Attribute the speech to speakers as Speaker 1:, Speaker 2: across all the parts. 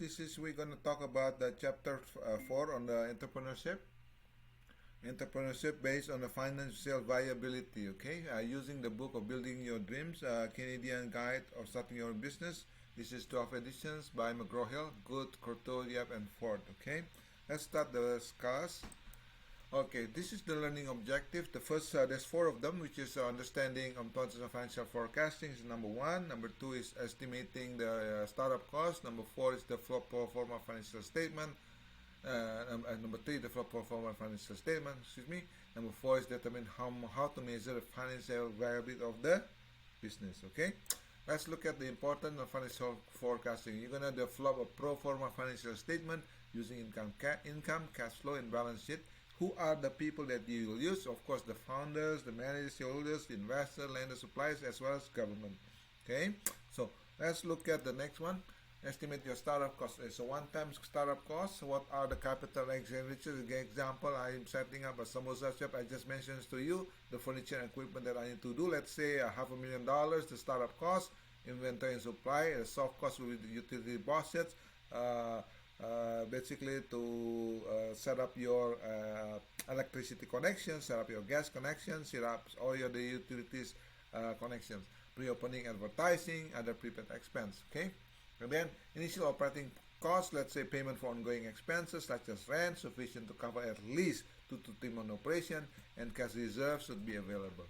Speaker 1: This is we're going to talk about the chapter 4 on the entrepreneurship based on the financial viability. Okay, using the book of Building Your Dreams, Canadian Guide of Starting Your Business. This is 12 editions by McGraw-Hill, Good, Courteau, Yap, and Ford. Okay, let's start the class. Okay, this is the learning objective. The first, there's four of them, which is understanding concepts of financial forecasting is number one. Number two is estimating the startup cost. Number four is the flow pro forma financial statement. Number three, the flow pro forma financial statement. Excuse me. Number four is determine how to measure the financial viability of the business. Okay, let's look at the importance of financial forecasting. You're gonna develop a pro forma financial statement using income, cash flow, and balance sheet. Who are the people that you will use? Of course, the founders, the managers, shareholders, the investors, lenders, suppliers, as well as government. Okay, so let's look at the next one. Estimate your startup cost. It's a one-time startup cost. What are the capital expenditures? Example, I'm setting up a samosa shop. I just mentioned to you the furniture and equipment that I need to do. Let's say $500,000, the startup cost, inventory and supply. The soft cost will be the utility budgets. Basically to set up your electricity connections, set up your gas connections, set up all your utilities connections, pre-opening advertising, other prepaid expense. Okay, and then initial operating costs, let's say payment for ongoing expenses such as rent, sufficient to cover at least 2 to 3 months operation, and cash reserves should be available.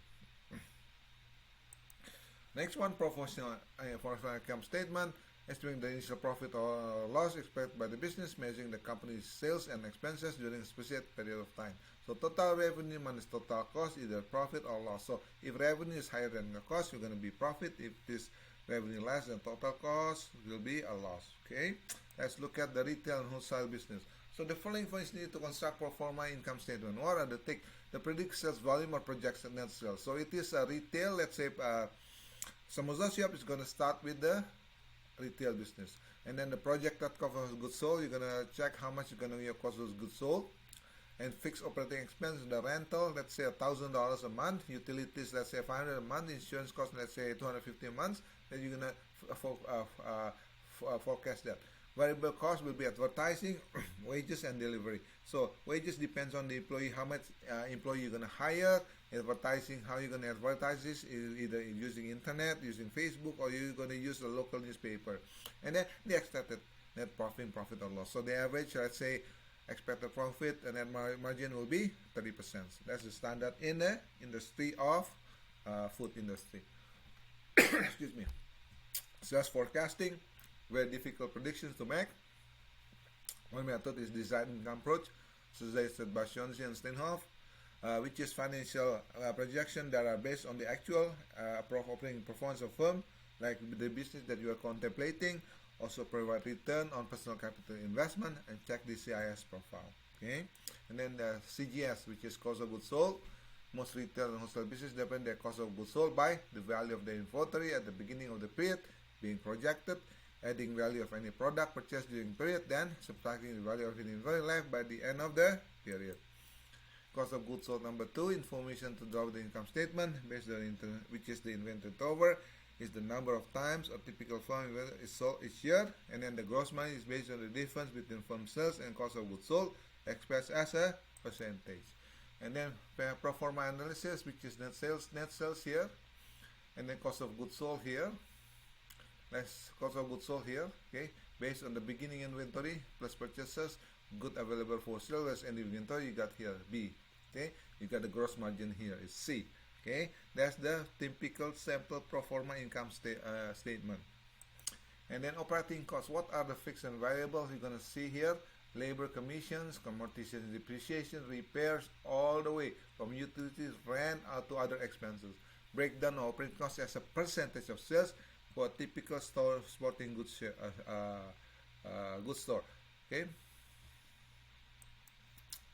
Speaker 1: Next one, professional income statement. Estimating the initial profit or loss expected by the business, measuring the company's sales and expenses during a specific period of time. So total revenue minus total cost, either profit or loss. So if revenue is higher than the cost, you're going to be profit. If this revenue less than total cost, it will be a loss. Okay, let's look at the retail and wholesale business. So the following points need to construct pro forma income statement. What are the predict sales volume or projected net sales? So it is a retail. Let's say samosa shop is going to start with the retail business, and then the projected cost of goods sold, you're gonna check how much you're gonna be your cost of goods sold, and fixed operating expense, the rental, let's say $1,000 a month, utilities, let's say $500 a month, insurance cost, let's say $250 a month. Then you're gonna forecast that. Variable cost will be advertising, wages, and delivery. So wages depends on the employee, how much employee you're gonna hire. Advertising, how you're gonna advertise this, either using internet, using Facebook, or you're gonna use a local newspaper. And then the expected net profit or loss. So the average, let's say, expected profit and net margin will be 30%. That's the standard in the industry of food industry. Excuse me. Sales forecasting, very difficult predictions to make. One method is design income approach, suggested by Shonzi and Steinhoff, which is financial projection that are based on the actual operating performance of firm, like the business that you are contemplating. Also provide return on personal capital investment and check the CIS profile. Okay, and then the CGS, which is cost of goods sold. Most retail and wholesale business depend their cost of goods sold by the value of the inventory at the beginning of the period being projected, adding value of any product purchased during the period, then subtracting the value of the inventory left by the end of the period. Cost of goods sold number two, information to draw the income statement based on which is the inventory turnover, is the number of times a typical firm is sold each year, and then the gross margin is based on the difference between firm sales and cost of goods sold expressed as a percentage. And then pro forma analysis, which is net sales here, and then cost of goods sold here. Less cost of goods sold here, okay, based on the beginning inventory plus purchases, good available for sale, and inventory you got here B. Okay, you got the gross margin here is C. Okay, that's the typical sample pro forma income statement. And then operating costs. What are the fixed and variables? You're gonna see here: labor, commissions, amortization, depreciation, repairs, all the way from utilities, rent, out to other expenses. Breakdown of operating costs as a percentage of sales for a typical store, sporting goods goods store. Okay.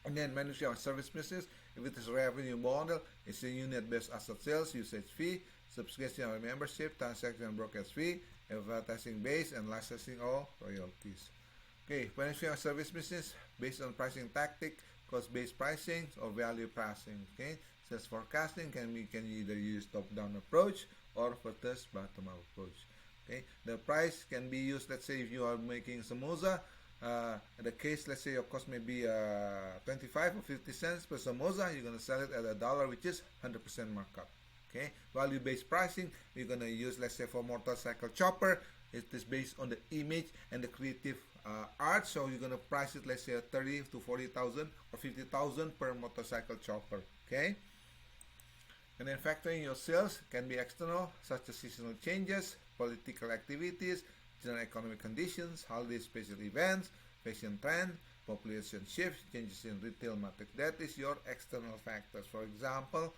Speaker 1: And then manufacturing service business, if it is a revenue model, it's a unit-based asset sales, usage fee, subscription or membership, transaction and brokerage fee, advertising base, and licensing or royalties. Okay, manufacturing service business, based on pricing tactic, cost-based pricing or value pricing. Okay, sales forecasting can either use top-down approach or first bottom-up approach. Okay, the price can be used. Let's say if you are making samosa, in the case, let's say your cost may be 25 or 50 cents per samosa, you're going to sell it at $1, which is 100% markup. Okay, value-based pricing, we're going to use, let's say for motorcycle chopper, it is based on the image and the creative art. So you're going to price it, let's say 30 to 40,000 or 50,000 per motorcycle chopper. Okay, and then factoring your sales can be external, such as seasonal changes, political activities, general economic conditions, holiday special events, fashion trend, population shifts, changes in retail market. That is your external factors. For example,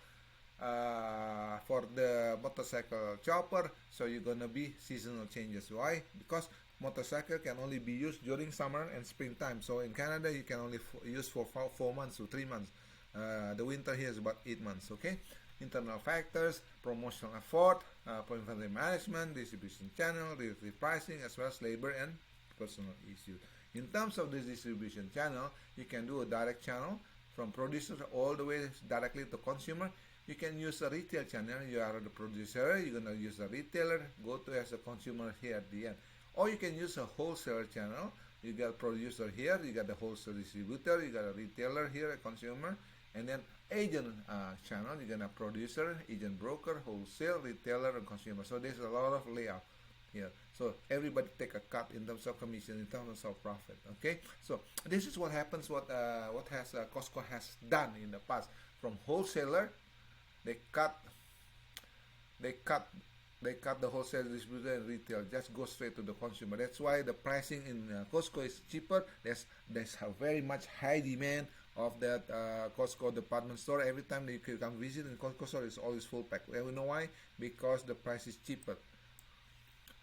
Speaker 1: for the motorcycle chopper, so you're gonna be seasonal changes. Why? Because motorcycle can only be used during summer and springtime. So in Canada, you can only use for 4 months to 3 months. The winter here is about 8 months. Okay. Internal factors, promotional effort, inventory management, distribution channel, relative pricing, as well as labor and personal issues. In terms of this distribution channel, you can do a direct channel from producer all the way directly to consumer. You can use a retail channel. You are the producer, you're going to use a retailer, go to as a consumer here at the end. Or you can use a wholesaler channel. You got a producer here, you got the wholesale distributor, you got a retailer here, a consumer, and then agent channel, you're gonna producer, agent, broker, wholesale, retailer, and consumer. So there's a lot of layout here. So everybody take a cut in terms of commission, in terms of profit. Okay. So this is what happens. What has Costco has done in the past. From wholesaler, they cut the wholesale, distributor, and retail. Just go straight to the consumer. That's why the pricing in Costco is cheaper. There's a very much high demand of that Costco department store. Every time you can come visit in Costco store, it's always full pack. And we know why? Because the price is cheaper.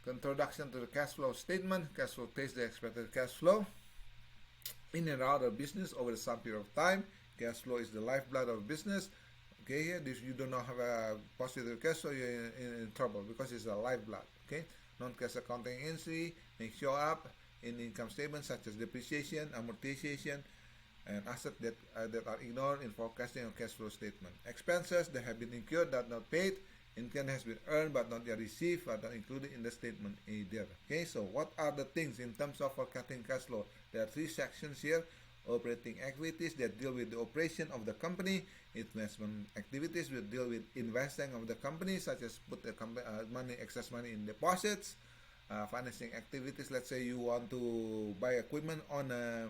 Speaker 1: Introduction to the cash flow statement. Cash flow takes the expected cash flow in and out of business over some period of time. Cash flow is the lifeblood of business. Okay, here if you do not have a positive cash flow, you're in trouble because it's a lifeblood. Okay, non-cash accounting entry may show up in income statements such as depreciation, amortization, and assets that are ignored in forecasting or cash flow statement. Expenses that have been incurred but not paid. Income has been earned but not yet received, but not included in the statement either. Okay, so what are the things in terms of forecasting cash flow? There are 3 sections here. Operating activities that deal with the operation of the company. Investment activities will deal with investing of the company, such as put the excess money in deposits. Financing activities, let's say you want to buy equipment on a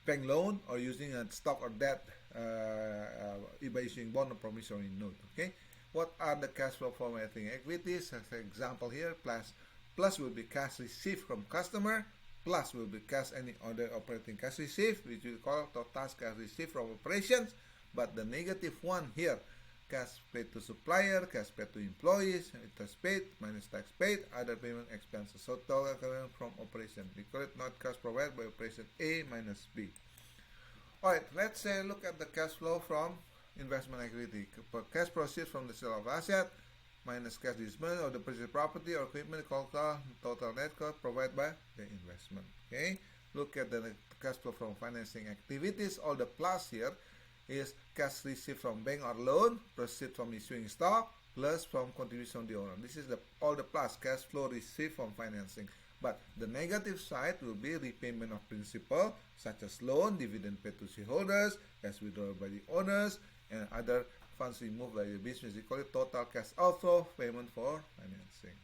Speaker 1: bank loan or using a stock or debt by issuing bond or promissory note. Okay, what are the cash flow formatting activities? As an example here, plus will be cash received from customer. Plus will be cash any other operating cash received, which we call total cash received from operations. But the negative one here, cash paid to supplier, cash paid to employees, interest paid minus tax paid, other payment expenses. So total coming from operation. We call it not cash provided by operation A minus B. Alright, let's say look at the cash flow from investment activity. Cash proceeds from the sale of asset minus cash disbursement of the purchased property or equipment called total net cost provided by the investment. Okay, look at the cash flow from financing activities. All the plus here is cash received from bank or loan, proceeds from issuing stock, plus from contribution of the owner. This is all the plus, cash flow received from financing. But the negative side will be repayment of principal, such as loan, dividend paid to shareholders, cash withdrawal by the owners, and other funds removed by the business. We call it total cash outflow, payment for financing.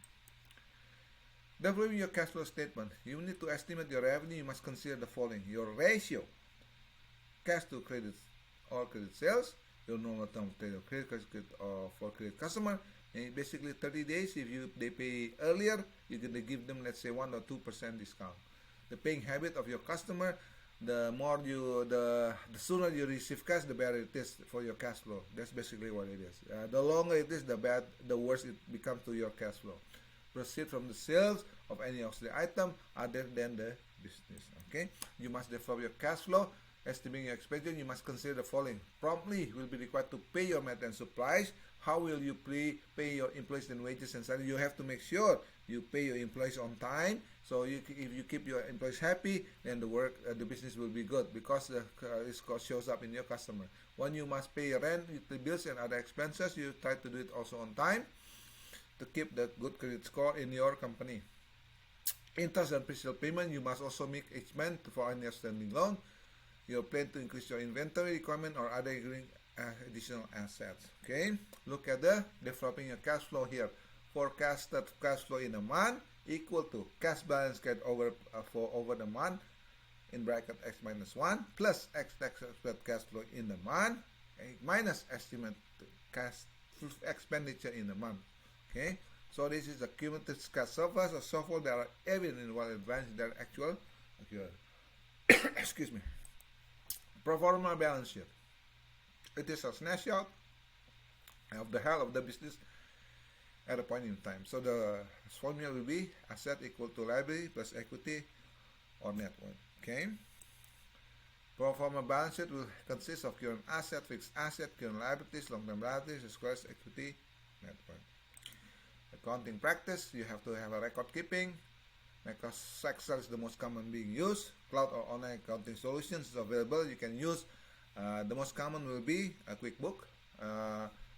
Speaker 1: Developing your cash flow statement. You need to estimate your revenue. You must consider the following: your ratio, cash to credit or credit sales, your normal term of trade or credit for credit customer. And basically 30 days, if they pay earlier, you're going to give them, let's say, 1 or 2% discount. The paying habit of your customer, the sooner you receive cash, the better it is for your cash flow. That's basically what it is. The longer it is, the worse it becomes to your cash flow. Proceed from the sales of any auxiliary item other than the business. Okay, you must develop your cash flow. Estimating your expenditure, you must consider the following. Promptly will be required to pay your material and supplies. How will you pay your employees and wages and salary? You have to make sure you pay your employees on time. So if you keep your employees happy, then the business will be good, because this cost shows up in your customer. When you must pay rent, utility bills, and other expenses, you try to do it also on time. to keep the good credit score in your company. Interest and principal payment, you must also make each month for any outstanding loan. You plan to increase your inventory requirement or other additional assets. Okay, look at the developing your cash flow here. Forecasted cash flow in a month equal to cash balance carried over over the month in bracket x minus 1 plus x expected cash flow in the month minus estimate cash expenditure in the month. Okay, so this is the cumulative cash surplus or so that are evident in what advance their actual excuse me. Pro forma balance sheet. It is a snapshot of the health of the business at a point in time. So the formula will be asset equal to liability plus equity or net worth. Okay. Pro forma balance sheet will consist of current asset, fixed asset, current liabilities, long-term liabilities, as well as equity, net worth. Accounting practice, you have to have a record keeping. Because Excel is the most common being used. Cloud or online accounting solutions is available. You can use the most common will be a QuickBook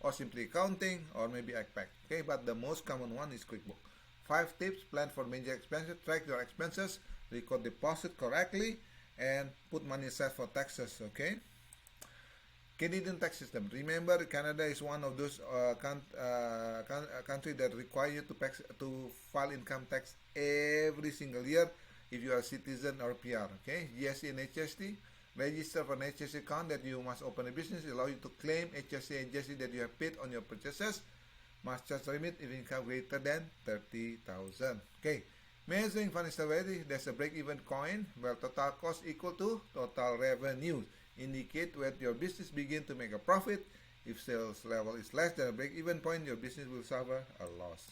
Speaker 1: or simply accounting or maybe iPack. Okay, but the most common one is QuickBook. 5 tips: plan for major expenses, track your expenses, record deposit correctly, and put money aside for taxes. Okay. Canadian tax system. Remember, Canada is one of those country that require you to file income tax every single year if you are a citizen or PR. Okay, GST and HST. Register for an HST account that you must open a business. Allow you to claim HST and GST that you have paid on your purchases. Must charge limit if income greater than 30,000. Okay. Measuring financial value. There's a break-even coin where total cost equal to total revenue. Indicate when your business begin to make a profit. If sales level is less than a break-even point, your business will suffer a loss.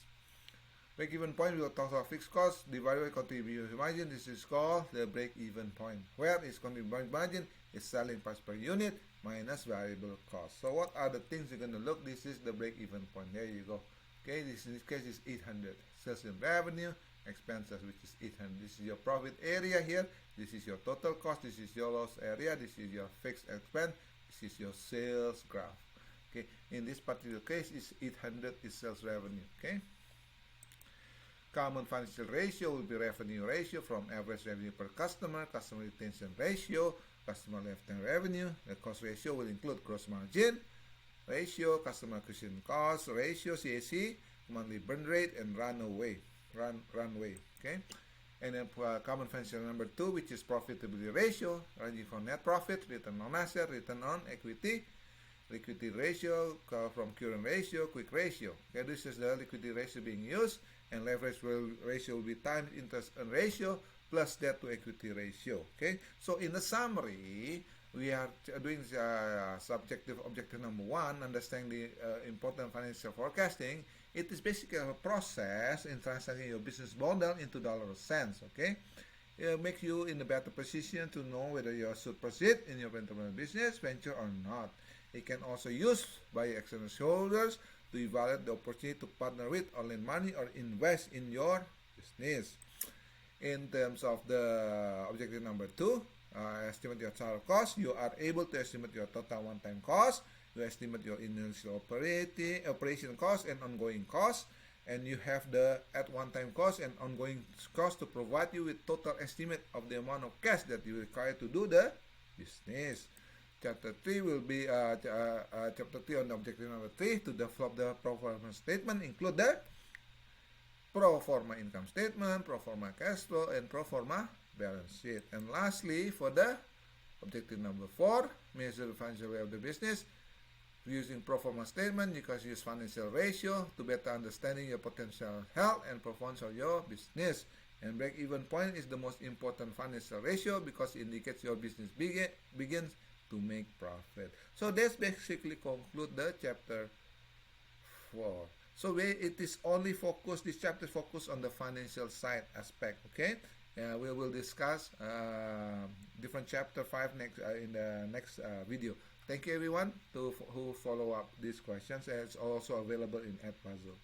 Speaker 1: Break-even point will total fixed cost divided by contribution margin. This is called the break-even point. Where is contribution margin? Is selling price per unit minus variable cost. So what are the things you're going to look? This is the break-even point. There you go. Okay, this in this case is 800. Sales and revenue, expenses, which is 800. This is your profit area here. This is your total cost. This is your loss area. This is your fixed expense. This is your sales graph. Okay, in this particular case, is 800 is sales revenue. Okay. Common financial ratio will be revenue ratio from average revenue per customer, customer retention ratio, customer lifetime revenue. The cost ratio will include gross margin ratio, customer acquisition cost ratio, CAC, monthly burn rate, and runway. Okay. And then common financial number 2, which is profitability ratio, ranging from net profit, return on asset, return on equity, liquidity ratio from current ratio, quick ratio. Okay, this is the liquidity ratio being used, and leverage ratio will be times interest earn ratio plus debt to equity ratio. Okay, so in the summary, we are doing subjective objective number 1, understanding the important financial forecasting. It is basically a process in translating your business model into dollars or cents. Okay, it makes you in a better position to know whether you should proceed in your entrepreneurial business venture or not. It can also use by external shareholders to evaluate the opportunity to partner with or lend money or invest in your business. In terms of the objective number 2, estimate your total cost. You are able to estimate your total one-time cost. You estimate your initial operation cost and ongoing cost, and you have the at one-time cost and ongoing cost to provide you with total estimate of the amount of cash that you require to do the business. Chapter 3 will be chapter 3 on the objective number 3 to develop the pro forma statement, include the pro forma income statement, pro forma cash flow, and pro forma balance sheet. And lastly, for the objective number 4, measure the financial value of the business. Using pro forma statement, you can use financial ratio to better understanding your potential health and performance of your business. And break-even point is the most important financial ratio because it indicates your business begins to make profit. So that's basically conclude the chapter 4. So it is only focused, this chapter focus on the financial side aspect. Okay, we will discuss different chapter 5 next in the next video. Thank you everyone who follow up these questions, and it's also available in Edpuzzle.